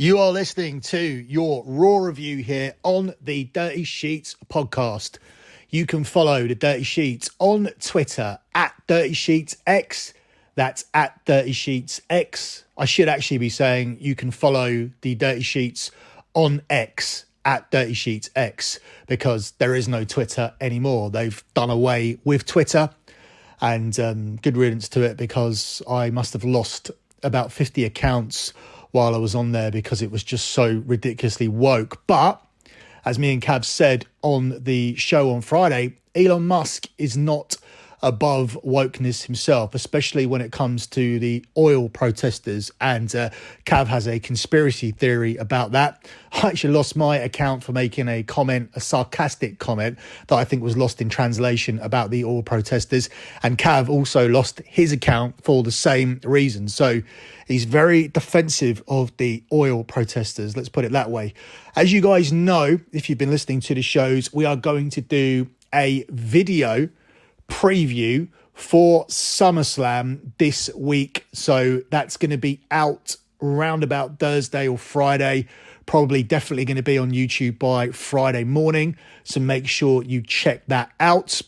You are listening to your Raw review here on the Dirty Sheets podcast. You can follow the Dirty Sheets on Twitter at Dirty Sheets X. That's at Dirty Sheets X. I should actually be saying you can follow the Dirty Sheets on X at Dirty Sheets X because there is no Twitter anymore. They've done away with Twitter, and good riddance to it because I must have lost about 50 accounts while I was on there because it was just so ridiculously woke. But as me and Cav said on the show on Friday, Elon Musk is not above wokeness himself, especially when it comes to the oil protesters. And Cav has a conspiracy theory about that. I actually lost my account for making a comment, a sarcastic comment that I think was lost in translation about the oil protesters. And Cav also lost his account for the same reason. So he's very defensive of the oil protesters. Let's put it that way. As you guys know, if you've been listening to the shows, we are going to do a video preview for SummerSlam this week. So that's going to be out around about Thursday or Friday, probably definitely going to be on YouTube by Friday morning. So make sure you check that out.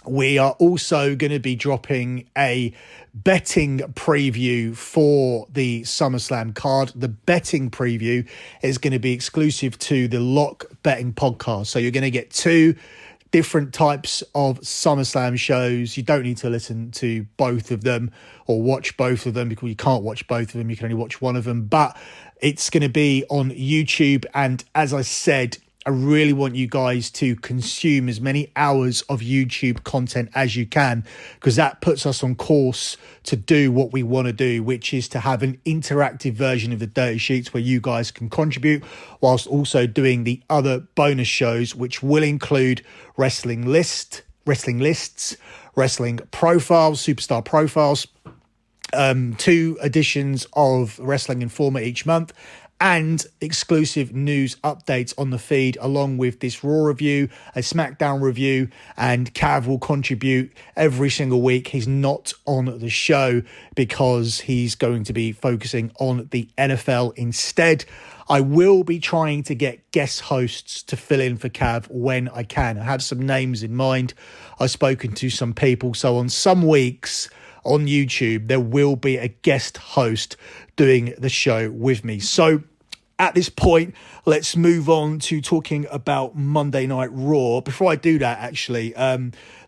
We are also going to be dropping a betting preview for the SummerSlam card. The betting preview is going to be exclusive to the Lock Betting podcast. So you're going to get two different types of SummerSlam shows. You don't need to listen to both of them or watch both of them because you can't watch both of them. You can only watch one of them, but it's going to be on YouTube. And as I said, I really want you guys to consume as many hours of YouTube content as you can, because that puts us on course to do what we want to do, which is to have an interactive version of the Dirty Sheets where you guys can contribute whilst also doing the other bonus shows, which will include wrestling lists, wrestling profiles, superstar profiles, 2 editions of Wrestling Informer each month, and exclusive news updates on the feed, along with this Raw review, a SmackDown review, and Cav will contribute every single week. He's not on the show because he's going to be focusing on the NFL instead. I will be trying to get guest hosts to fill in for Cav when I can. I have some names in mind. I've spoken to some people. So on some weeks on YouTube, there will be a guest host doing the show with me. So at this point, let's move on to talking about Monday Night Raw. Before I do that, actually,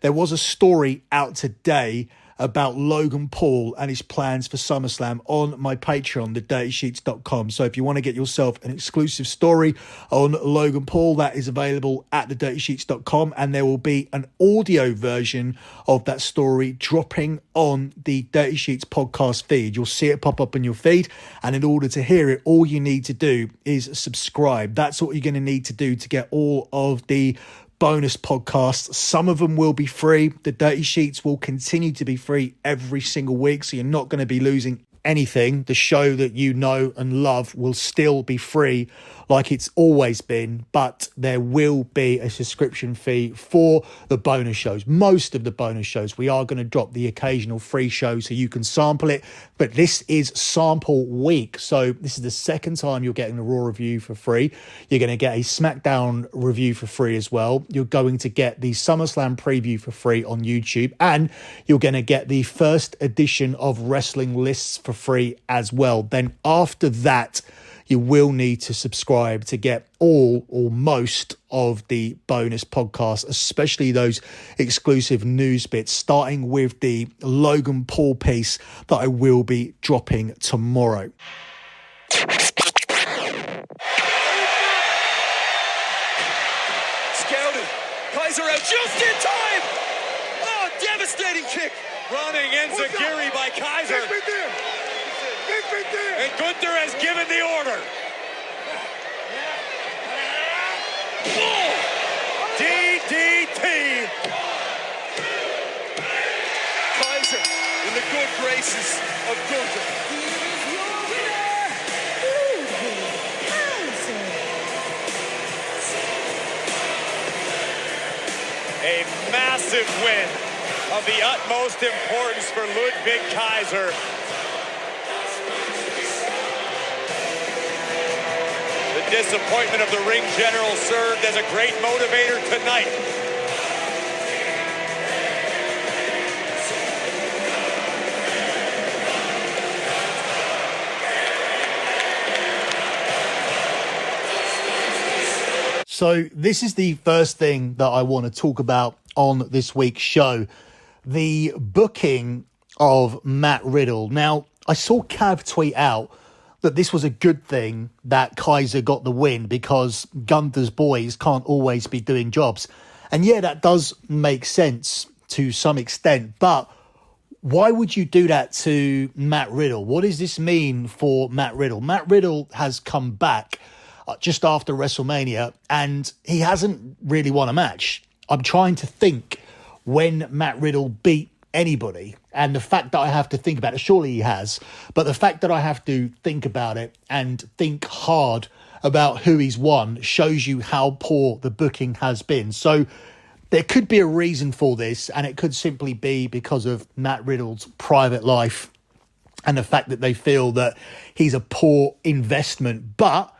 there was a story out today about Logan Paul and his plans for SummerSlam on my Patreon, thedirtysheets.com. So if you want to get yourself an exclusive story on Logan Paul, that is available at thedirtysheets.com, and there will be an audio version of that story dropping on the Dirty Sheets podcast feed. You'll see it pop up in your feed, and in order to hear it, all you need to do is subscribe. That's what you're going to need to do to get all of the bonus podcasts. Some of them will be free. The Dirty Sheets will continue to be free every single week, so you're not going to be losing anything. The show that you know and love will still be free like it's always been, but there will be a subscription fee for the bonus shows. Most of the bonus shows, we are going to drop the occasional free show so you can sample it, but this is sample week. So this is the second time you're getting the Raw review for free. You're going to get a SmackDown review for free as well. You're going to get the SummerSlam preview for free on YouTube, and you're going to get the first edition of Wrestling Lists for free as well. Then after that, you will need to subscribe to get all or most of the bonus podcasts, especially those exclusive news bits, starting with the Logan Paul piece that I will be dropping tomorrow. Scouted. Kaiser out just in time. Oh, devastating kick. Running enziguri by Kaiser. And Gunther has given the order. DDT. Kaiser in the good graces of Gunther. A massive win of the utmost importance for Ludwig Kaiser. disappointment of the ring general served as a great motivator tonight. So this is the first thing that I want to talk about on this week's show, the booking of Matt Riddle. Now, I saw Cav tweet out that this was a good thing that Kaiser got the win because Gunther's boys can't always be doing jobs. And yeah, that does make sense to some extent, but why would you do that to Matt Riddle? What does this mean for Matt Riddle? Matt Riddle has come back just after WrestleMania, and he hasn't really won a match. I'm trying to think when Matt Riddle beat anybody, and the fact that I have to think about it, surely he has, but the fact that I have to think about it and think hard about who he's won shows you how poor the booking has been. So there could be a reason for this, and it could simply be because of Matt Riddle's private life and the fact that they feel that he's a poor investment. But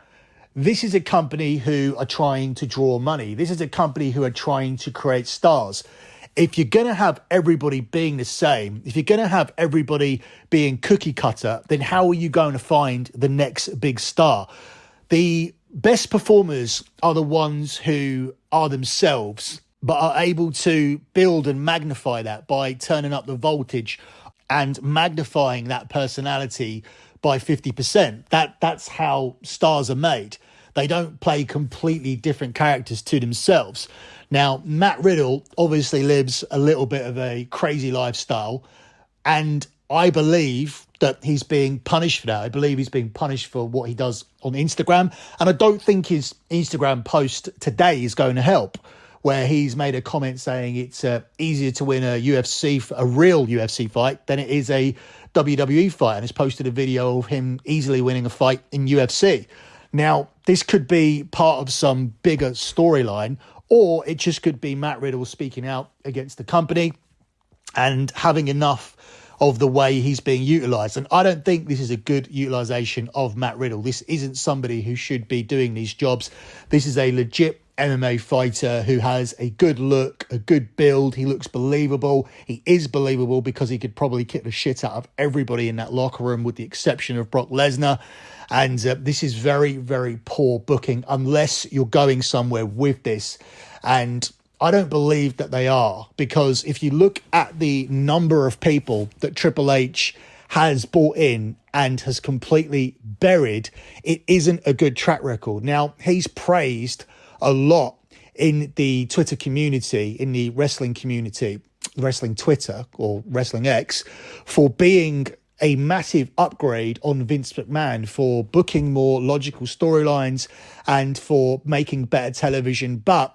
this is a company who are trying to draw money. This is a company who are trying to create stars. If you're going to have everybody being the same, if you're going to have everybody being cookie cutter, then how are you going to find the next big star? The best performers are the ones who are themselves, but are able to build and magnify that by turning up the voltage and magnifying that personality by 50%. That's how stars are made. They don't play completely different characters to themselves. Now, Matt Riddle obviously lives a little bit of a crazy lifestyle, and I believe that he's being punished for that. I believe he's being punished for what he does on Instagram, and I don't think his Instagram post today is going to help, where he's made a comment saying it's easier to win a real UFC fight than it is a WWE fight, and has posted a video of him easily winning a fight in UFC. Now, this could be part of some bigger storyline, or it just could be Matt Riddle speaking out against the company and having enough of the way he's being utilised. And I don't think this is a good utilisation of Matt Riddle. This isn't somebody who should be doing these jobs. This is a legit MMA fighter who has a good look, a good build. He looks believable. He is believable because he could probably kick the shit out of everybody in that locker room with the exception of Brock Lesnar. And this is very, very poor booking unless you're going somewhere with this. And I don't believe that they are, because if you look at the number of people that Triple H has brought in and has completely buried, it isn't a good track record. Now, he's praised a lot in the Twitter community, in the wrestling community, wrestling Twitter or wrestling X, for being a massive upgrade on Vince McMahon, for booking more logical storylines and for making better television. But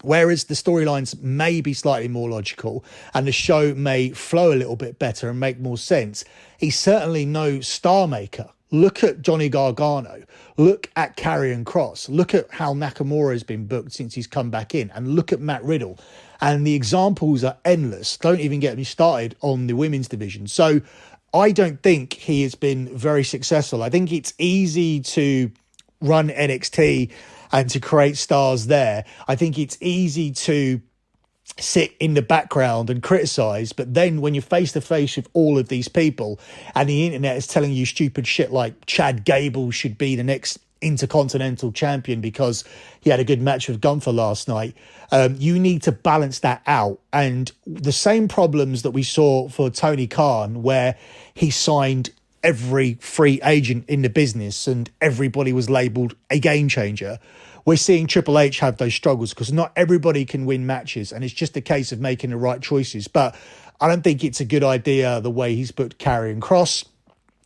whereas the storylines may be slightly more logical and the show may flow a little bit better and make more sense, he's certainly no star maker. Look at Johnny Gargano. Look at Karrion Kross. Look at how Nakamura has been booked since he's come back in. And look at Matt Riddle. And the examples are endless. Don't even get me started on the women's division. So I don't think he has been very successful. I think it's easy to run NXT and to create stars there. I think it's easy to sit in the background and criticize, but then when you're face to face with all of these people and the internet is telling you stupid shit like Chad Gable should be the next Intercontinental champion because he had a good match with Gunther last night, you need to balance that out. And the same problems that we saw for Tony Khan, where he signed every free agent in the business and everybody was labeled a game changer, we're seeing Triple H have those struggles because not everybody can win matches, and it's just a case of making the right choices. But I don't think it's a good idea the way he's booked Karrion Kross,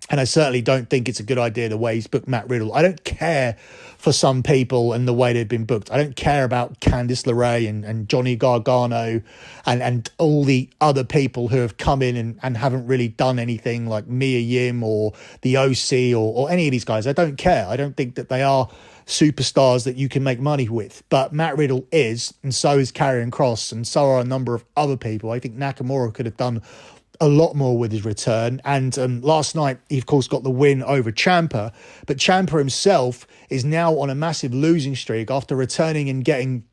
and I certainly don't think it's a good idea the way he's booked Matt Riddle. I don't care for some people and the way they've been booked. I don't care about Candice LeRae and Johnny Gargano and all the other people who have come in and haven't really done anything, like Mia Yim or the OC or any of these guys. I don't care. I don't think that they are superstars that you can make money with. But Matt Riddle is, and so is Karrion Kross, and so are a number of other people. I think Nakamura could have done a lot more with his return. And last night, he, of course, got the win over Ciampa. But Ciampa himself is now on a massive losing streak after returning and getting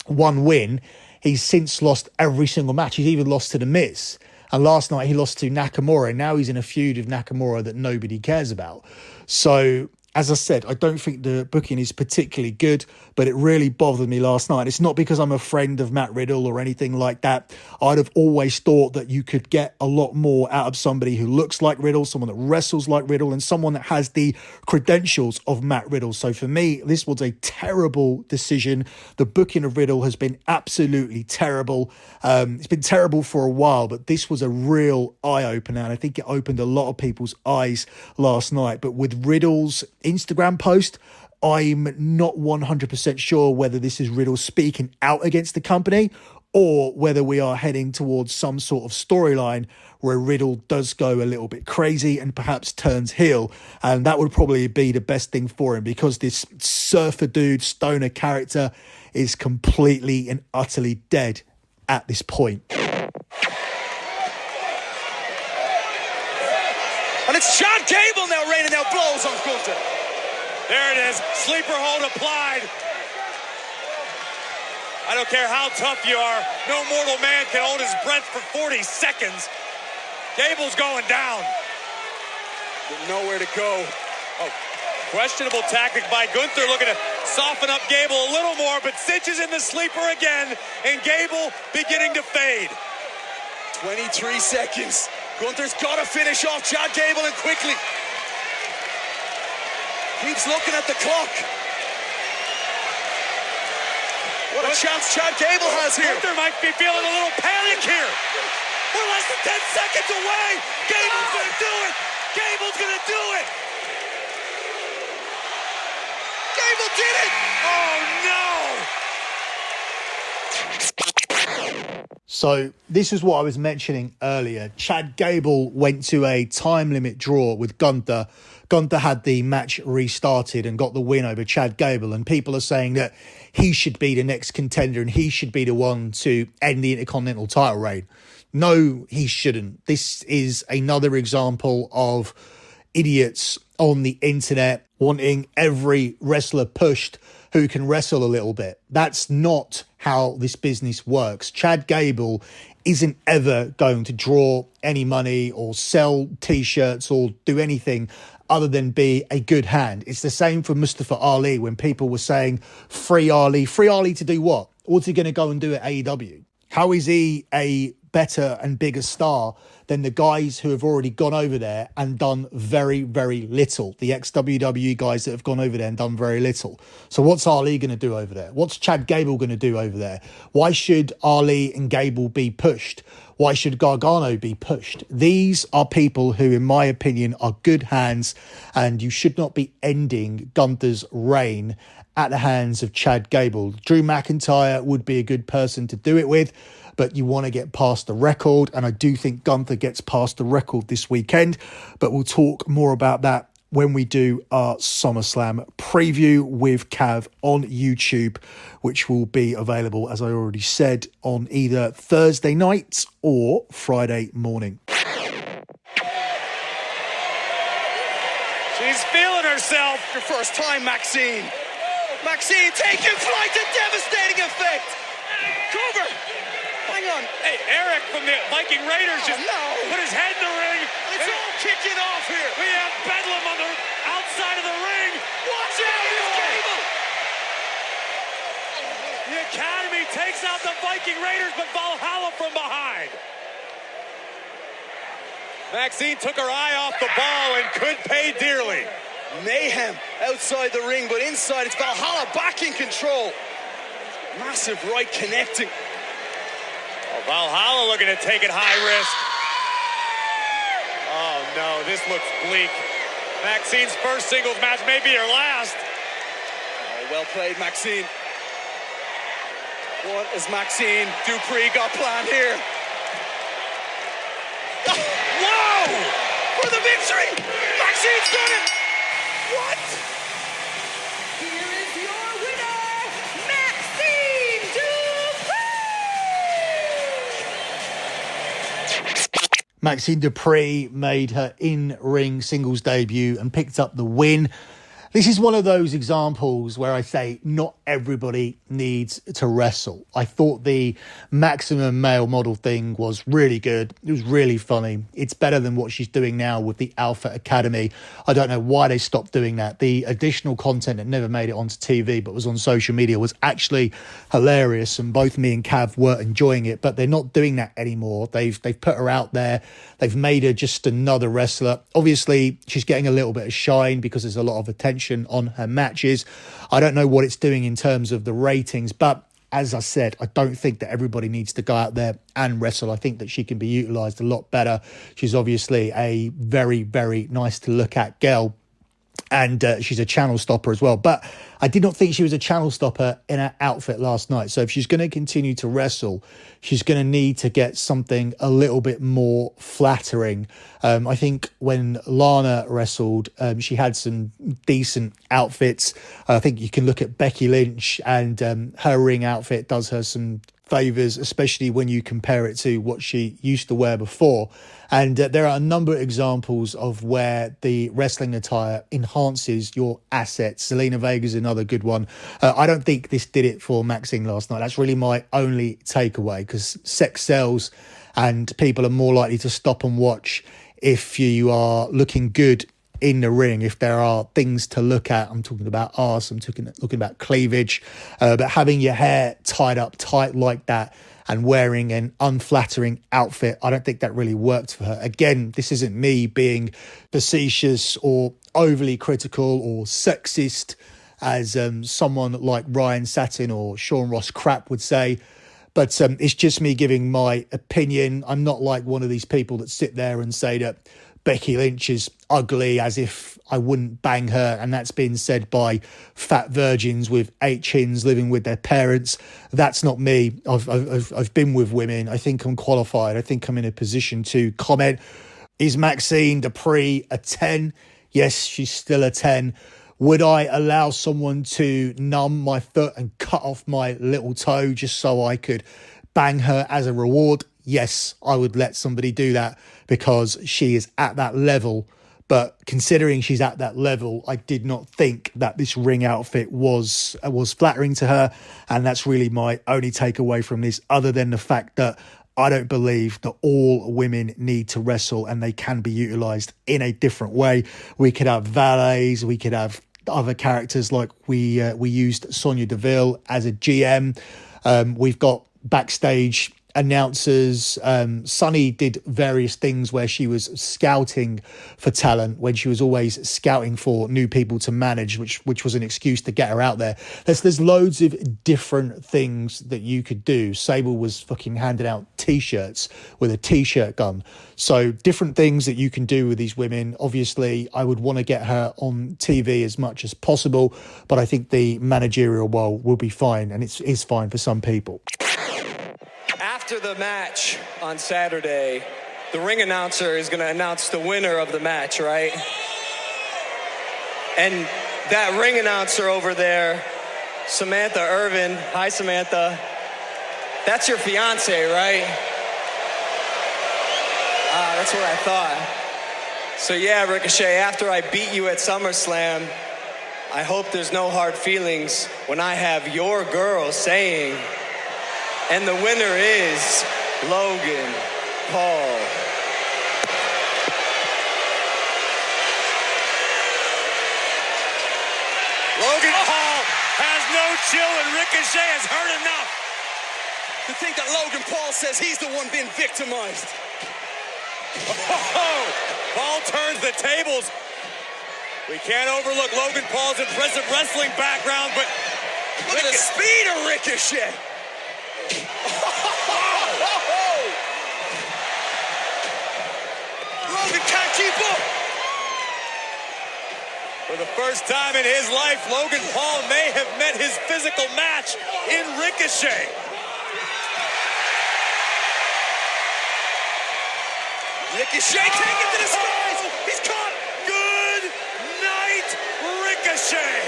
one win. He's since lost every single match. He's even lost to The Miz. And last night he lost to Nakamura. And now he's in a feud with Nakamura that nobody cares about. So, as I said, I don't think the booking is particularly good, but it really bothered me last night. It's not because I'm a friend of Matt Riddle or anything like that. I'd have always thought that you could get a lot more out of somebody who looks like Riddle, someone that wrestles like Riddle, and someone that has the credentials of Matt Riddle. So for me, this was a terrible decision. The booking of Riddle has been absolutely terrible. It's been terrible for a while, but this was a real eye-opener, and I think it opened a lot of people's eyes last night. But with Riddle's Instagram post, I'm not 100% sure whether this is Riddle speaking out against the company or whether we are heading towards some sort of storyline where Riddle does go a little bit crazy and perhaps turns heel. And that would probably be the best thing for him, because this surfer dude, stoner character is completely and utterly dead at this point. And it's Chad Gable now raining down blows on Gunther. There it is. Sleeper hold applied. I don't care how tough you are. No mortal man can hold his breath for 40 seconds. Gable's going down. With nowhere to go. Oh, questionable tactic by Gunther, looking to soften up Gable a little more, but cinches in the sleeper again, and Gable beginning to fade. 23 seconds. Gunther's got to finish off Chad Gable, and quickly. Keeps looking at the clock. What a chance Chad Gable has here. Gunther might be feeling a little panic here. We're less than 10 seconds away. Gable's gonna do it. Gable's gonna do it. Gable did it. Oh no. So this is what I was mentioning earlier. Chad Gable went to a time limit draw with Gunther. Gunther had the match restarted and got the win over Chad Gable. And people are saying that he should be the next contender and he should be the one to end the Intercontinental title reign. No, he shouldn't. This is another example of idiots on the internet wanting every wrestler pushed who can wrestle a little bit. That's not how this business works. Chad Gable isn't ever going to draw any money or sell t-shirts or do anything other than be a good hand. It's the same for Mustafa Ali when people were saying, free Ali. Free Ali to do what? What's he going to go and do at AEW? How is he a better and bigger star than the guys who have already gone over there and done very, very little? The ex-WWE guys that have gone over there and done very little. So what's Ali going to do over there? What's Chad Gable going to do over there? Why should Ali and Gable be pushed? Why should Gargano be pushed? These are people who, in my opinion, are good hands, and you should not be ending Gunther's reign at the hands of Chad Gable. Drew McIntyre would be a good person to do it with, but you want to get past the record, and I do think Gunther gets past the record this weekend, but we'll talk more about that when we do our SummerSlam preview with Cav on YouTube, which will be available, as I already said, on either Thursday night or Friday morning. She's feeling herself. Your first time, Maxine. Maxine taking flight to devastating effect. Cover. Hang on. Hey, Eric from the Viking Raiders just put his head in the ring. It's all kicking off here. We have Bedlam on the outside of the ring. Watch out, it's Gable. The Academy takes out the Viking Raiders, but Valhalla from behind. Maxine took her eye off the ball and could pay dearly. Mayhem outside the ring, but inside it's Valhalla back in control. Massive right connecting. Oh, Valhalla looking to take it high risk. Oh no, this looks bleak. Maxine's first singles match may be her last. Oh, well played, Maxine. What is Maxine Dupree got planned here? Whoa! For the victory! Maxine's done it! What? Here is your winner, Maxine Dupree! Maxine Dupree made her in-ring singles debut and picked up the win. This is one of those examples where I say not everybody needs to wrestle. I thought the Maximum Male Model thing was really good. It was really funny. It's better than what she's doing now with the Alpha Academy. I don't know why they stopped doing that. The additional content that never made it onto TV but was on social media was actually hilarious, and both me and Cav were enjoying it, but they're not doing that anymore. They've put her out there. They've made her just another wrestler. Obviously, she's getting a little bit of shine because there's a lot of attention on her matches. I don't know what it's doing in terms of the ratings, but as I said, I don't think that everybody needs to go out there and wrestle. I think that she can be utilised a lot better. She's obviously a very, very nice to look at girl. And she's a channel stopper as well. But I did not think she was a channel stopper in her outfit last night. So if she's going to continue to wrestle, she's going to need to get something a little bit more flattering. I think when Lana wrestled, she had some decent outfits. I think you can look at Becky Lynch, and her ring outfit does her some favours, especially when you compare it to what she used to wear before. And there are a number of examples of where the wrestling attire enhances your assets. Selena Vega's another good one. I don't think this did it for Maxine last night. That's really my only takeaway, because sex sells and people are more likely to stop and watch if you are looking good in the ring, if there are things to look at. I'm talking about arse, I'm looking about cleavage, but having your hair tied up tight like that and wearing an unflattering outfit, I don't think that really worked for her. Again, this isn't me being facetious or overly critical or sexist, as someone like Ryan Satin or Sean Ross Crap would say, but it's just me giving my opinion. I'm not like one of these people that sit there and say that Becky Lynch is ugly, as if I wouldn't bang her, and that's been said by fat virgins with 8 chins living with their parents. That's not me. I've been with women. I think I'm qualified. I think I'm in a position to comment. Is Maxine Dupree a 10? Yes, she's still a 10. Would I allow someone to numb my foot and cut off my little toe just so I could bang her as a reward? Yes, I would let somebody do that because she is at that level. But considering she's at that level, I did not think that this ring outfit was flattering to her. And that's really my only takeaway from this, other than the fact that I don't believe that all women need to wrestle and they can be utilised in a different way. We could have valets, we could have other characters, like we used Sonya Deville as a GM. We've got backstage announcers. Sunny did various things where she was scouting for talent, when she was always scouting for new people to manage, which was an excuse to get her out there. There's loads of different things that you could do. Sable was fucking handing out t-shirts with a t-shirt gun. So different things that you can do with these women. Obviously, I would want to get her on TV as much as possible, but I think the managerial role will be fine, and it is fine for some people. After the match on Saturday, the ring announcer is going to announce the winner of the match, right? And that ring announcer over there, Samantha Irvin. Hi, Samantha. That's your fiance, right? That's what I thought. So yeah, Ricochet, after I beat you at SummerSlam, I hope there's no hard feelings when I have your girl saying, and the winner is Logan Paul. Logan Paul has no chill, and Ricochet has heard enough. To think that Logan Paul says he's the one being victimized. Oh, Paul turns the tables. We can't overlook Logan Paul's impressive wrestling background, but look at the speed of Ricochet. Logan can't keep up. For the first time in his life, Logan Paul may have met his physical match in Ricochet. Ricochet taking it to the skies. He's caught. Good night, Ricochet.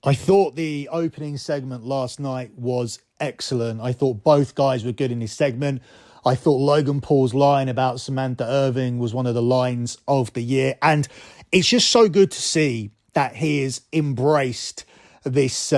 I thought the opening segment last night was excellent. I thought both guys were good in this segment. I thought Logan Paul's line about Samantha Irving was one of the lines of the year. And it's just so good to see that he has embraced this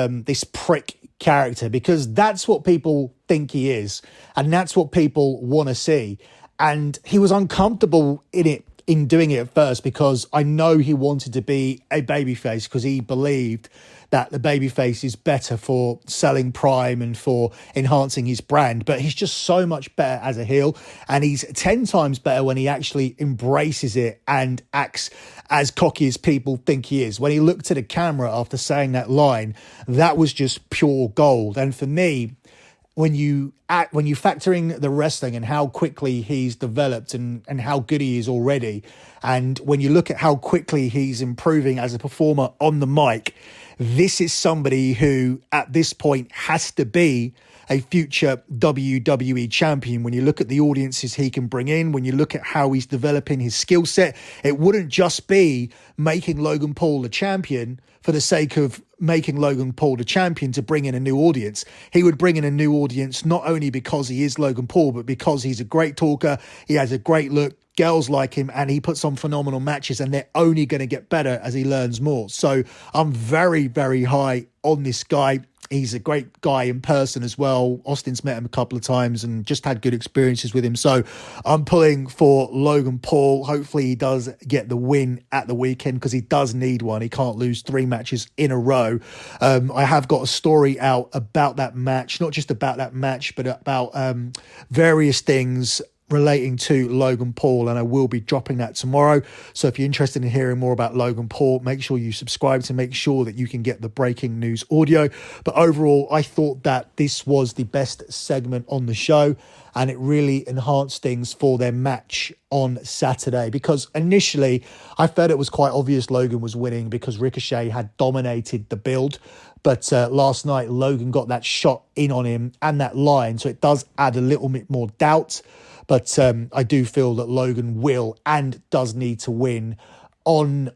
prick character, because that's what people think he is. And that's what people want to see. And he was uncomfortable in doing it at first, because I know he wanted to be a babyface, because he believed that the babyface is better for selling Prime and for enhancing his brand. But he's just so much better as a heel, and he's 10 times better when he actually embraces it and acts as cocky as people think he is. When he looked at the camera after saying that line, that was just pure gold. And for me, when you factor in the wrestling and how quickly he's developed and how good he is already, and when you look at how quickly he's improving as a performer on the mic, this is somebody who at this point has to be a future WWE champion. When you look at the audiences he can bring in, when you look at how he's developing his skill set, it wouldn't just be making Logan Paul the champion for the sake of making Logan Paul the champion to bring in a new audience. He would bring in a new audience not only because he is Logan Paul, but because he's a great talker, he has a great look, girls like him, and he puts on phenomenal matches, and they're only going to get better as he learns more. So I'm very, very high on this guy. He's a great guy in person as well. Austin's met him a couple of times and just had good experiences with him. So I'm pulling for Logan Paul. Hopefully he does get the win at the weekend, because he does need one. He can't lose 3 matches in a row. I have got a story out about that match, not just about that match, but about various things relating to Logan Paul, and I will be dropping that tomorrow. So if you're interested in hearing more about Logan Paul, make sure you subscribe to make sure that you can get the breaking news audio. But overall, I thought that this was the best segment on the show, and it really enhanced things for their match on Saturday, because initially I felt it was quite obvious Logan was winning because Ricochet had dominated the build. But last night, Logan got that shot in on him and that line, so it does add a little bit more doubt. But I do feel that Logan will and does need to win on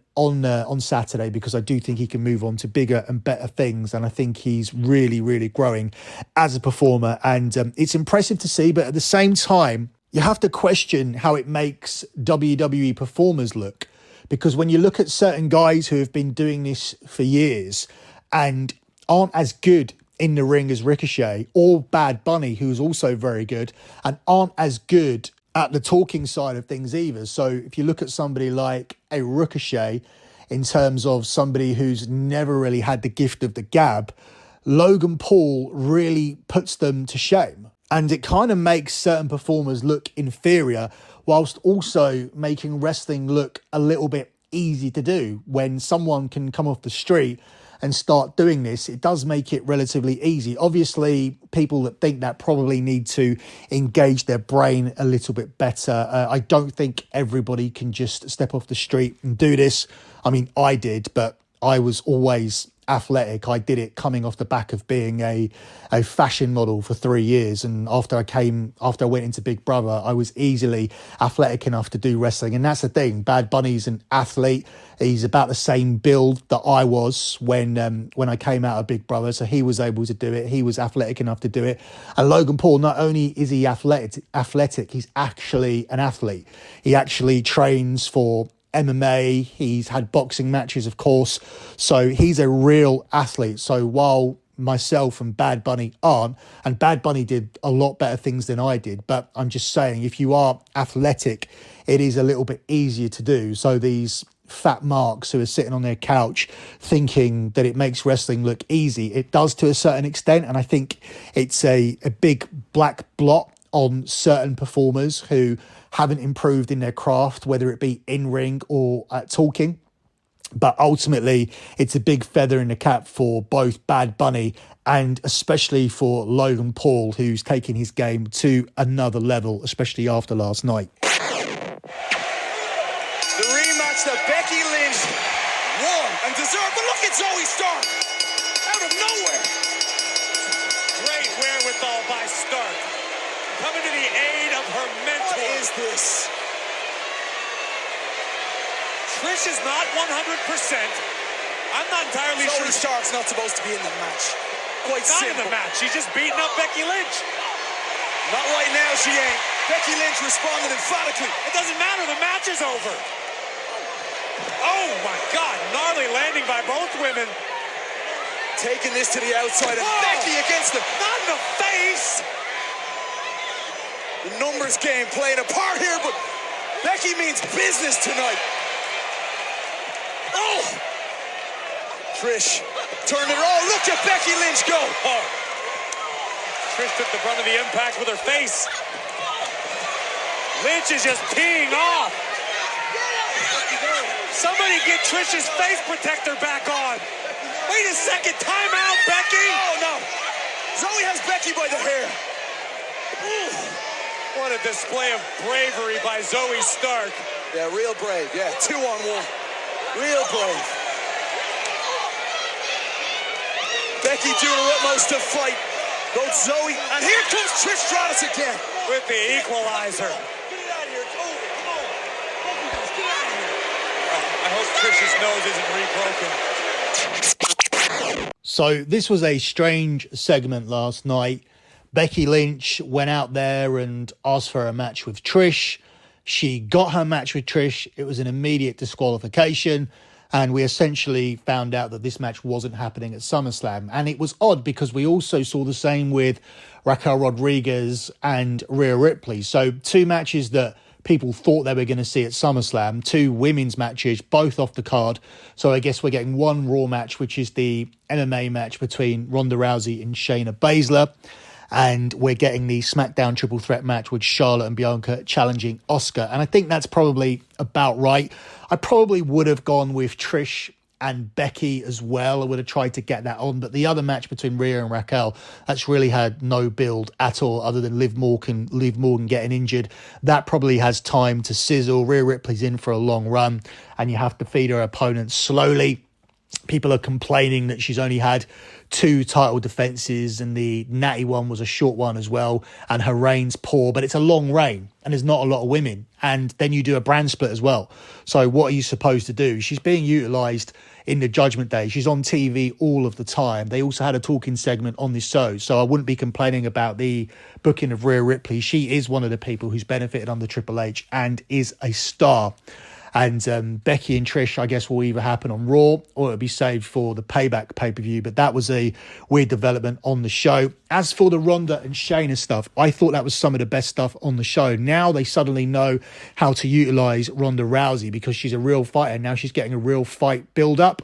Saturday, because I do think he can move on to bigger and better things. And I think he's really, really growing as a performer. And it's impressive to see. But at the same time, you have to question how it makes WWE performers look. Because when you look at certain guys who have been doing this for years and aren't as good in the ring as Ricochet, or Bad Bunny, who's also very good, and aren't as good at the talking side of things either. So if you look at somebody like a Ricochet, in terms of somebody who's never really had the gift of the gab, Logan Paul really puts them to shame. And it kind of makes certain performers look inferior, whilst also making wrestling look a little bit easy to do. When someone can come off the street and start doing this, it does make it relatively easy. Obviously, people that think that probably need to engage their brain a little bit better. I don't think everybody can just step off the street and do this. I mean, I did, but I was always athletic. I did it coming off the back of being a fashion model for 3 years, and after I went into Big Brother, I was easily athletic enough to do wrestling. And that's the thing, Bad Bunny's an athlete. He's about the same build that I was when I came out of Big Brother, so he was able to do it. He was athletic enough to do it. And Logan Paul, not only is he athletic, he's actually an athlete. He actually trains for MMA, he's had boxing matches, of course, so he's a real athlete. So while myself and Bad Bunny aren't, and Bad Bunny did a lot better things than I did, but I'm just saying, if you are athletic, it is a little bit easier to do. So these fat marks who are sitting on their couch thinking that it makes wrestling look easy, it does to a certain extent, and I think it's a big black blot on certain performers who haven't improved in their craft, whether it be in ring or talking. But ultimately, it's a big feather in the cap for both Bad Bunny and especially for Logan Paul, who's taking his game to another level, especially after last night. The rematch that Becky Lynch won and deserved. But look at Zoe Stark out of nowhere. Great wherewithal by Stark, coming to the aid of her mentor. What is this? Trish is not 100%. I'm not entirely sure. Zoe Stark's not supposed to be in the match. Quite Not simple. in the match. She's just beating up Becky Lynch. Not right now, she ain't. Becky Lynch responded emphatically. It doesn't matter. The match is over. Oh, my God. Gnarly landing by both women. Taking this to the outside, and Whoa. Becky against the... Not in the face. The numbers game playing a part here, but Becky means business tonight. Oh! Trish turned it. Oh, look at Becky Lynch go. Oh. Trish took the brunt of the impact with her face. Lynch is just peeing off. Somebody get Trish's face protector back on. Wait a second. Time out, Becky. Oh, no. Zoe has Becky by the hair. Ooh. What a display of bravery by Zoe Stark. Yeah, real brave. Yeah, 2-on-1. Real brave. Becky doing her utmost to fight both Zoe, and here comes Trish Stratus again with the equalizer. I hope Trish's nose isn't rebroken. So this was a strange segment last night. Becky Lynch went out there and asked for a match with Trish. She got her match with Trish. It was an immediate disqualification. And we essentially found out that this match wasn't happening at SummerSlam. And it was odd because we also saw the same with Raquel Rodriguez and Rhea Ripley. So two matches that people thought they were going to see at SummerSlam, two women's matches, both off the card. So I guess we're getting one Raw match, which is the MMA match between Ronda Rousey and Shayna Baszler. And we're getting the SmackDown triple threat match with Charlotte and Bianca challenging Asuka. And I think that's probably about right. I probably would have gone with Trish and Becky as well. I would have tried to get that on. But the other match between Rhea and Raquel, that's really had no build at all other than Liv Morgan getting injured. That probably has time to sizzle. Rhea Ripley's in for a long run and you have to feed her opponent slowly. People are complaining that she's only had 2 title defenses and the Natty one was a short one as well, and her reign's poor, but it's a long reign and there's not a lot of women. And then you do a brand split as well. So what are you supposed to do? She's being utilised in the Judgment Day. She's on TV all of the time. They also had a talking segment on this show, so I wouldn't be complaining about the booking of Rhea Ripley. She is one of the people who's benefited under Triple H and is a star. And Becky and Trish, I guess, will either happen on Raw or it'll be saved for the Payback pay-per-view. But that was a weird development on the show. As for the Ronda and Shayna stuff, I thought that was some of the best stuff on the show. Now they suddenly know how to utilise Ronda Rousey because she's a real fighter. Now she's getting a real fight build-up.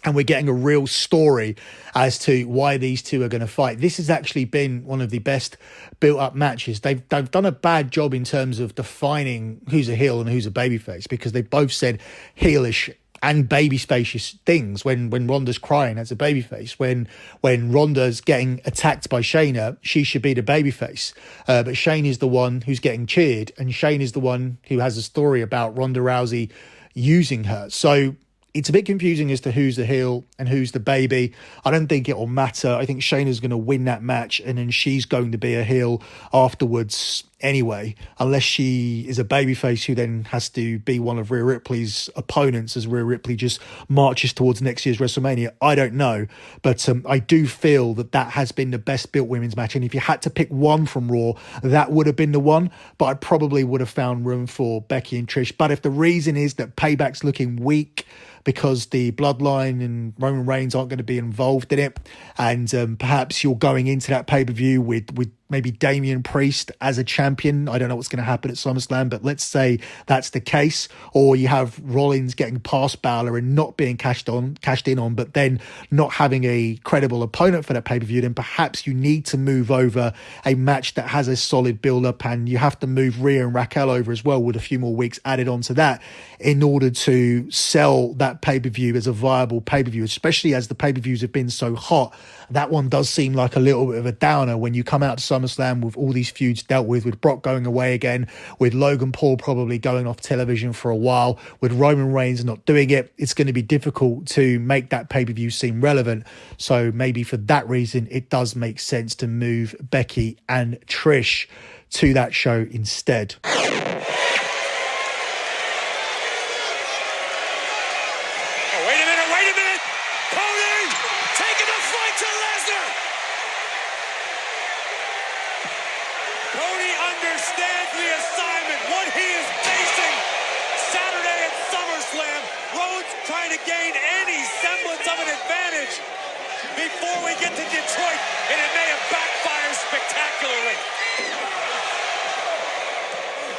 And we're getting a real story as to why these two are going to fight. This has actually been one of the best built-up matches. They've done a bad job in terms of defining who's a heel and who's a babyface because they both said heelish and babyface things. When Ronda's crying, that's a babyface. When Ronda's getting attacked by Shayna, she should be the babyface. But Shayna is the one who's getting cheered, and Shayna is the one who has a story about Ronda Rousey using her. So it's a bit confusing as to who's the heel and who's the baby. I don't think it will matter. I think Shayna's going to win that match and then she's going to be a heel afterwards anyway, unless she is a babyface who then has to be one of Rhea Ripley's opponents as Rhea Ripley just marches towards next year's WrestleMania. I don't know, but I do feel that has been the best built women's match. And if you had to pick one from Raw, that would have been the one, but I probably would have found room for Becky and Trish. But if the reason is that Payback's looking weak because the Bloodline and Roman Reigns aren't going to be involved in it, and perhaps you're going into that pay-per-view with maybe Damian Priest as a champion. I don't know what's going to happen at SummerSlam, but let's say that's the case. Or you have Rollins getting past Balor and not being cashed in on, but then not having a credible opponent for that pay-per-view, then perhaps you need to move over a match that has a solid build-up, and you have to move Rhea and Raquel over as well with a few more weeks added onto that in order to sell that pay-per-view as a viable pay-per-view, especially as the pay-per-views have been so hot. That one does seem like a little bit of a downer when you come out to SummerSlam with all these feuds dealt with Brock going away again, with Logan Paul probably going off television for a while, with Roman Reigns not doing it. It's going to be difficult to make that pay-per-view seem relevant. So maybe for that reason, it does make sense to move Becky and Trish to that show instead. Wait a minute. he is facing Saturday at SummerSlam. Rhodes trying to gain any semblance of an advantage before we get to Detroit, and it may have backfired spectacularly.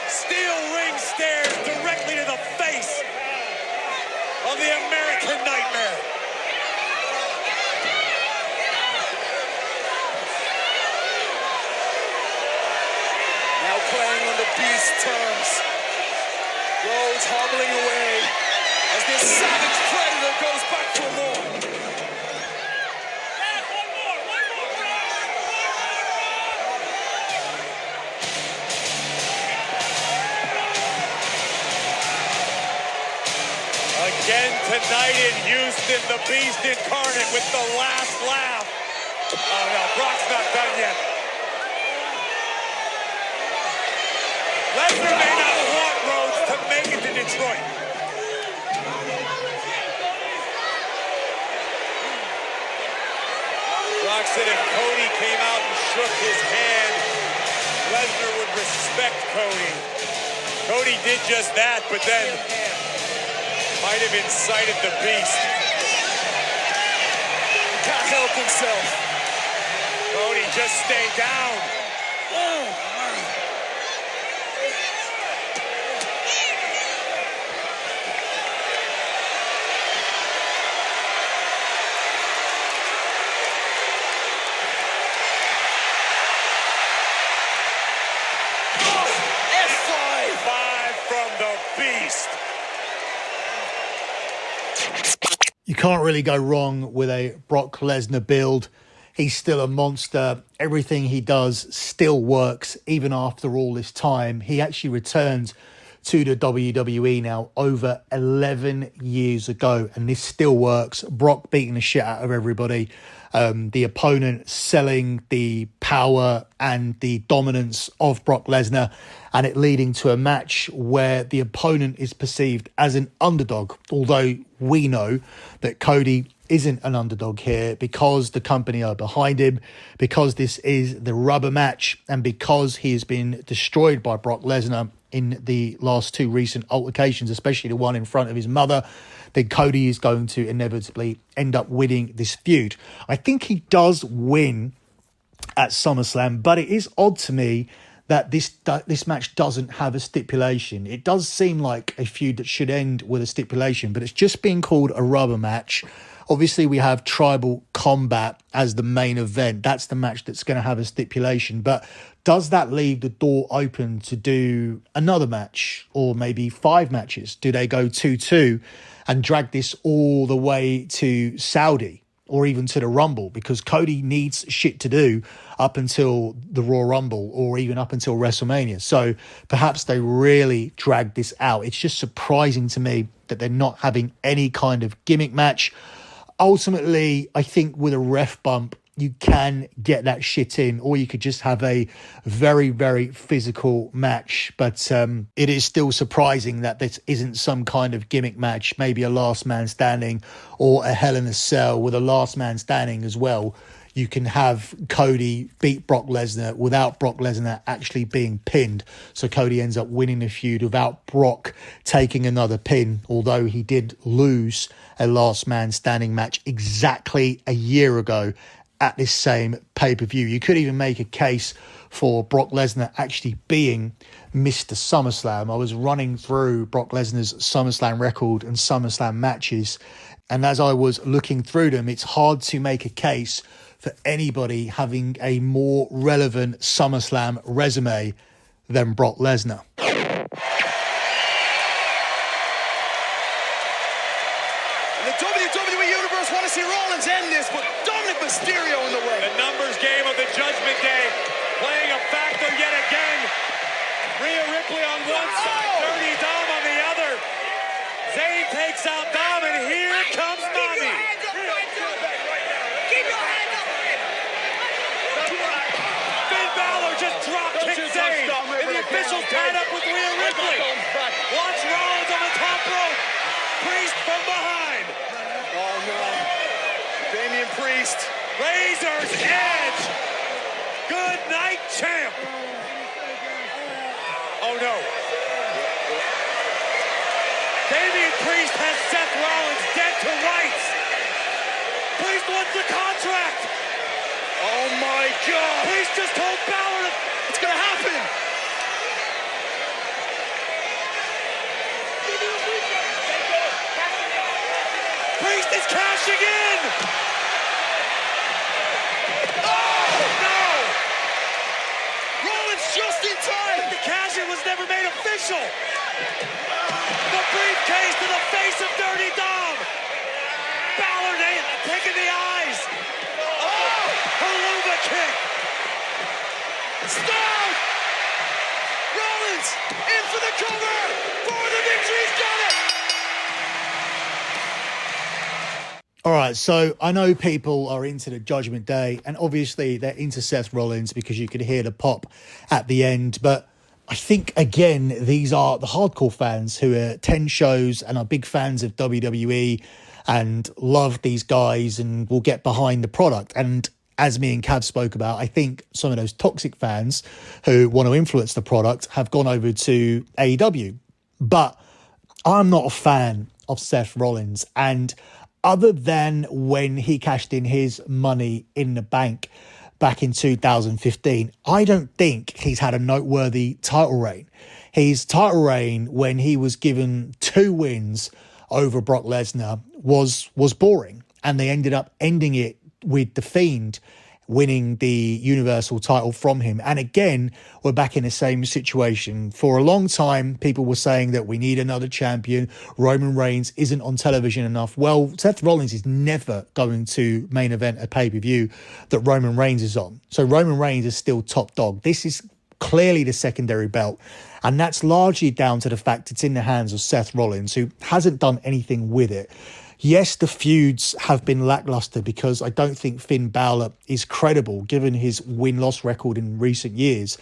Steel ring stairs directly to the face of the American Nightmare. Now playing on the Beast terms. Rhodes hobbling away as this savage predator goes back for more. Again tonight in Houston, the Beast incarnate with the last laugh. Oh no, Brock's not done yet. Lesnar may not want Rhodes to make it to Detroit. Brock said if Cody came out and shook his hand, Lesnar would respect Cody. Cody did just that, but then might have incited the Beast. Can't help himself. Cody, just stay down. F5. 5 from the Beast. You can't really go wrong with a Brock Lesnar build. He's still a monster. Everything he does still works, even after all this time. He actually returned to the WWE now over 11 years ago, and this still works. Brock beating the shit out of everybody. The opponent selling the power and the dominance of Brock Lesnar, and it leading to a match where the opponent is perceived as an underdog, although we know that Cody isn't an underdog here because the company are behind him, because this is the rubber match, and because he has been destroyed by Brock Lesnar in the last two recent altercations, especially the one in front of his mother. Then Cody is going to inevitably end up winning this feud. I think he does win at SummerSlam, but it is odd to me that this match doesn't have a stipulation. It does seem like a feud that should end with a stipulation, but it's just being called a rubber match. Obviously, we have Tribal Combat as the main event. That's the match that's going to have a stipulation. But does that leave the door open to do another match or maybe 5 matches? Do they go 2-2 and drag this all the way to Saudi or even to the Rumble? Because Cody needs shit to do up until the Royal Rumble or even up until WrestleMania. So perhaps they really drag this out. It's just surprising to me that they're not having any kind of gimmick match. Ultimately, I think with a ref bump, you can get that shit in, or you could just have a very, very physical match. But it is still surprising that this isn't some kind of gimmick match, maybe a last man standing or a Hell in a Cell with a last man standing as well. You can have Cody beat Brock Lesnar without Brock Lesnar actually being pinned. So Cody ends up winning the feud without Brock taking another pin, although he did lose a last man standing match exactly a year ago at this same pay-per-view. You could even make a case for Brock Lesnar actually being Mr. SummerSlam. I was running through Brock Lesnar's SummerSlam record and SummerSlam matches, and as I was looking through them, it's hard to make a case for anybody having a more relevant SummerSlam resume than Brock Lesnar. The WWE Universe want to see Rollins end this, but Dominic Mysterio in the way. The numbers game of the Judgment Day playing a factor yet again. Rhea Ripley on one side, Dirty Dom on the other. Zayn takes out Dom, and here comes Mommy. Keep your hands up. Finn Balor just drop kicked Zayn, and the officials tied up with Rhea Ripley. Watch Rollins on the top rope. Priest from behind. Oh no. Damian Priest. Razor's Edge. Good night, champ. Oh no. Priest wants the contract. Oh my God! Priest just told Balor It's gonna happen! Priest is cashing in. Oh no! Rollins just in time! The cash-in was never made official. The briefcase to the face of Dirty Dom. Balor taking the eyes. Oh! Haluva kick. Stop! Rollins in for the cover for the victory. He's got it! All right, so I know people are into the Judgment Day, and obviously they're into Seth Rollins because you could hear the pop at the end. But I think, again, these are the hardcore fans who attend shows and are big fans of WWE and love these guys and will get behind the product. And as me and Cav spoke about, I think some of those toxic fans who want to influence the product have gone over to AEW. But I'm not a fan of Seth Rollins, and other than when he cashed in his money in the bank back in 2015, I don't think he's had a noteworthy title reign. His title reign, when he was given 2 wins over Brock Lesnar, was boring. And they ended up ending it with The Fiend winning the Universal title from him. And again, we're back in the same situation. For a long time, people were saying that we need another champion. Roman Reigns isn't on television enough. Well, Seth Rollins is never going to main event a pay-per-view that Roman Reigns is on. So Roman Reigns is still top dog. This is clearly the secondary belt. And that's largely down to the fact it's in the hands of Seth Rollins, who hasn't done anything with it. Yes, the feuds have been lackluster because I don't think Finn Balor is credible given his win-loss record in recent years.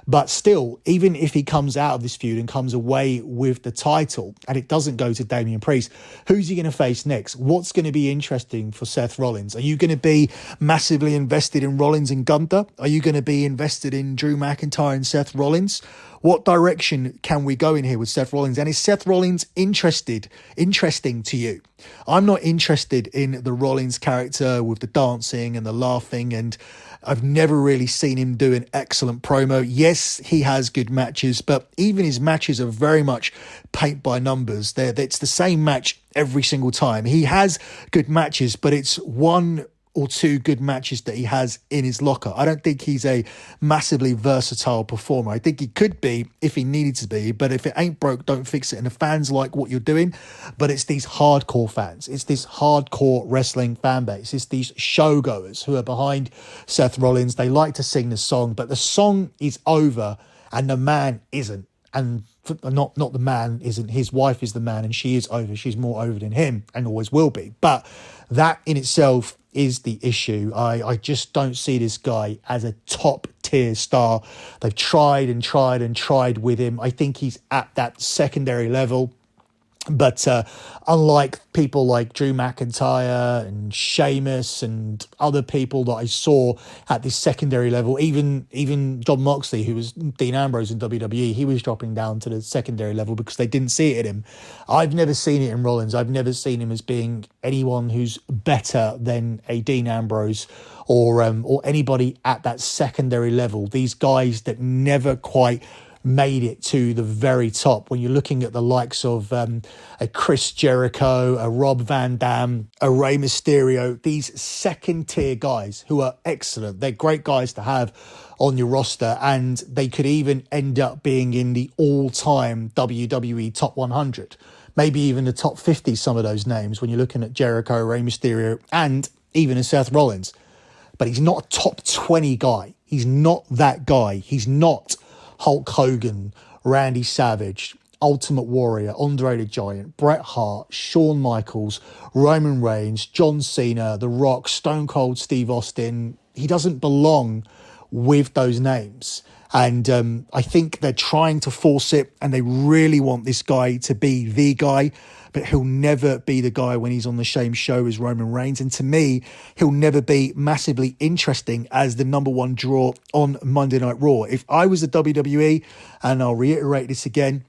But still, even if he comes out of this feud and comes away with the title and it doesn't go to Damian Priest, who's he going to face next? What's going to be interesting for Seth Rollins? Are you going to be massively invested in Rollins and Gunther? Are you going to be invested in Drew McIntyre and Seth Rollins? What direction can we go in here with Seth Rollins? And is Seth Rollins interesting to you? I'm not interested in the Rollins character with the dancing and the laughing, and I've never really seen him do an excellent promo. Yes, he has good matches, but even his matches are very much paint by numbers. It's the same match every single time. He has good matches, but it's 1 or 2 good matches that he has in his locker. I don't think he's a massively versatile performer. I think he could be if he needed to be, but if it ain't broke, don't fix it. And the fans like what you're doing, but it's these hardcore fans. It's this hardcore wrestling fan base. It's these showgoers who are behind Seth Rollins. They like to sing the song, but the song is over and the man isn't. And not the man isn't, his wife is the man, and she is over. She's more over than him and always will be. But that in itself is the issue. I just don't see this guy as a top tier star. They've tried and tried and tried with him. I think he's at that secondary level. But unlike people like Drew McIntyre and Sheamus and other people that I saw at this secondary level, even John Moxley, who was Dean Ambrose in WWE, he was dropping down to the secondary level because they didn't see it in him. I've never seen it in Rollins. I've never seen him as being anyone who's better than a Dean Ambrose or anybody at that secondary level. These guys that never quite made it to the very top. When you're looking at the likes of a Chris Jericho, a Rob Van Dam, a Rey Mysterio, these second tier guys who are excellent. They're great guys to have on your roster, and they could even end up being in the all-time WWE top 100, maybe even the top 50, some of those names, when you're looking at Jericho, Rey Mysterio, and even a Seth Rollins. But he's not a top 20 guy. He's not that guy. He's not Hulk Hogan, Randy Savage, Ultimate Warrior, Andre the Giant, Bret Hart, Shawn Michaels, Roman Reigns, John Cena, The Rock, Stone Cold Steve Austin. He doesn't belong with those names. And I think they're trying to force it, and they really want this guy to be the guy, but he'll never be the guy when he's on the same show as Roman Reigns. And to me, he'll never be massively interesting as the number 1 draw on Monday Night Raw. If I was the WWE, and I'll reiterate this again,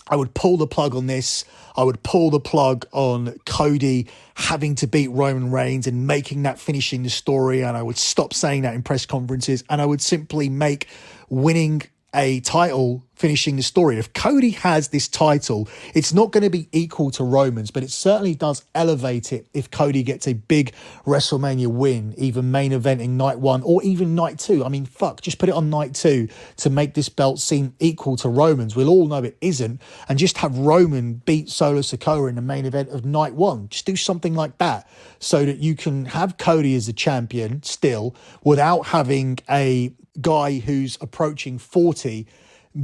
I would pull the plug on this. I would pull the plug on Cody having to beat Roman Reigns and making that finishing the story. And I would stop saying that in press conferences. And I would simply make winning a title finishing the story. If Cody has this title, it's not going to be equal to Roman's, but it certainly does elevate it if Cody gets a big WrestleMania win, even main eventing night 1 or even night 2. I mean, fuck, just put it on night 2 to make this belt seem equal to Roman's. We'll all know it isn't. And just have Roman beat Solo Sikoa in the main event of night 1. Just do something like that so that you can have Cody as a champion still without having a guy who's approaching 40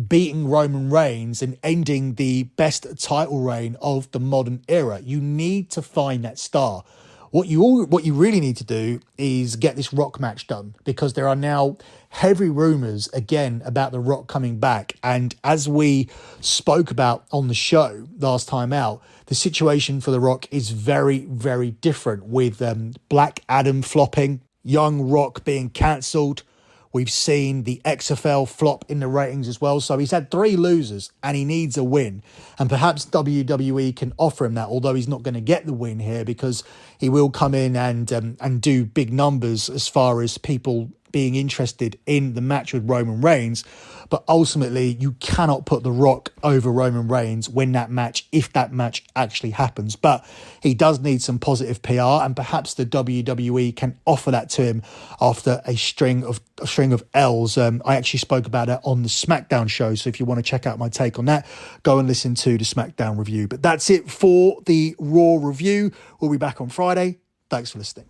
beating Roman Reigns and ending the best title reign of the modern era. You need to find that star. What you really need to do is get this Rock match done, because there are now heavy rumors again about The Rock coming back. And as we spoke about on the show last time out, the situation for The Rock is very, very different, with Black Adam flopping, Young Rock being cancelled. We've seen the XFL flop in the ratings as well. So he's had 3 losers and he needs a win. And perhaps WWE can offer him that, although he's not going to get the win here, because he will come in and do big numbers as far as people being interested in the match with Roman Reigns. But ultimately, you cannot put The Rock over Roman Reigns when that match, if that match actually happens. But he does need some positive PR, and perhaps the WWE can offer that to him after a string of L's. I actually spoke about that on the SmackDown show, so if you want to check out my take on that, go and listen to the SmackDown review. But that's it for the Raw review. We'll be back on Friday. Thanks for listening.